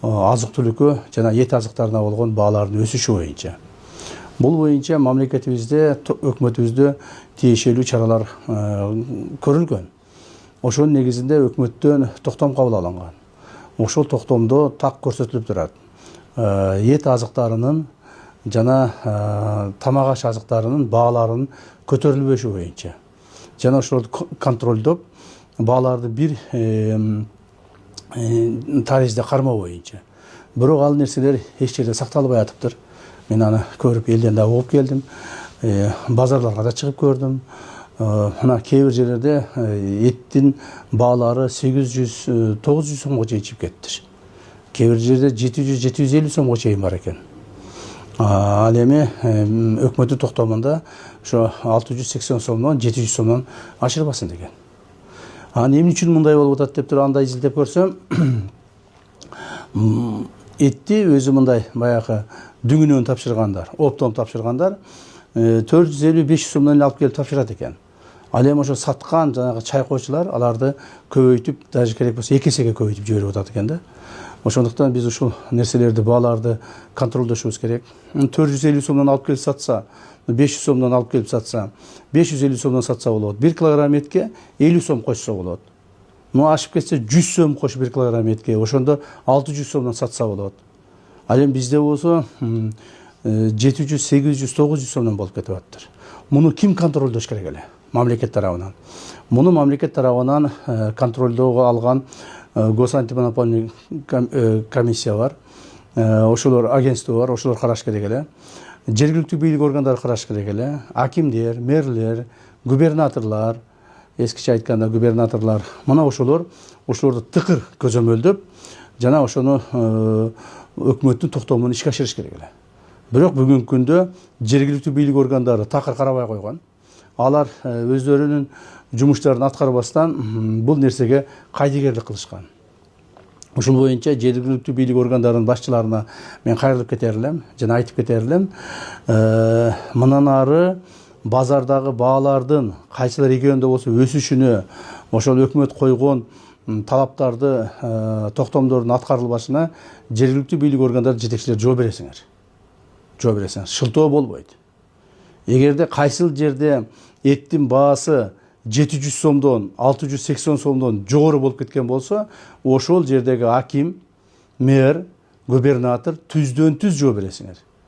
азык-түлүккө жана эт азыктарына болгон баалардын өсүшү боюнча. Бул боюнча мамлекетибизде, өкмөтүбүздө тиешелүү чаралар көрүлгөн. Ошонун негизинде өкмөттөн токтом кабыл алынган. Ошол токтомдо так көрсөтүлүп турат. Эт азыктарынын жана тамак аш азыктарынын бааларынын көтөрүлбөшү боюнча. Жана ошолорду контролдоп, бааларды бир таризде кармоо боюнча. Бирок ал нерселер эч жерде сакталбай атыптыр. Мен аны көрүп элден да угуп келдим. Базарларга да чыгып көрдүм. Мына кээ бир жерлерде эттин баалары 800-900 сомго чейин чыгып кетиптир. Кээ бир жерде 700-750 сомго чейин бар экен. Ал эми өкмөттүн токтомунда ошо 680 сомдон 700 сомдон ашырбасын деген. Эмне үчүн мындай болуп атат деп туруп андай изилдеп көрсөм, этти өзү мындай баягы дүңүнөн тапшыргандар, оптом тапшыргандар 450-500 сомдон алып келип тапшырат экен. Ал эми ошо саткан жанагы чайкоочулар аларды көбөйтүп, даже керек болсо 2 эсеге көбөйтүп жиберип атат экен да. Ошондуктан биз ушул нерселерди, бааларды контролдошубуз керек. 450 сомдон алып келип сатса, 500 сомдон алып келип сатса, 550 сомдон сатса болот. 1 килограмм этке 50 сом кошсо болот. Ашып кетсе 100 сом кош 1 килограмм этке, ошондо 600 сомдон сатса болот. Ал эми бизде болсо 700, 800, 900 сомдон болуп кетип атыптыр. Муну ким контролдош керек эле? Мамлекет тарабынан. Муну мамлекет тарабынан контролдоого алган госантимонопольный комиссия бар. Ошолор агентство бар, ошолор караш керек эле. Жергиликтүү бийлик органдары караш керек эле. Акимдер, мэрлер, губернаторлор, эскиче айтканда губернаторлор, мына ошолорду тыкыр көзөмөлдөп, жана ошону өкмөттүн токтомун ишке ашырыш керек эле. Бирок бүгүнкү күндө жергиликтүү бийлик органдары такыр карабай койгон. Алар өздөрүнүн жумуштарын аткарбастан бул нерсеге кайдыгерлик кылышкан. Ушул боюнча жергиликтүү бийлик органдарынын башчыларына мен кайрылып кетер элем жана айтып кетер элем. Мындан ары базардагы баалардын кайсылар региондо болсо өсүшүнө, ошол өкмөт койгон талаптарды, токтомдордун аткарылбашына жергиликтүү бийлик органдары жетекчилер жооп бересиңер. Жооп бересиңер. Шылтоо болбойт. Эгерде кайсыл жерде эттин баасы 700 сомдон 680 сомдон жогору болуп кеткен болсо, ошол жердеги аким, мэр, губернатор түздөн түз жооп бересиңер.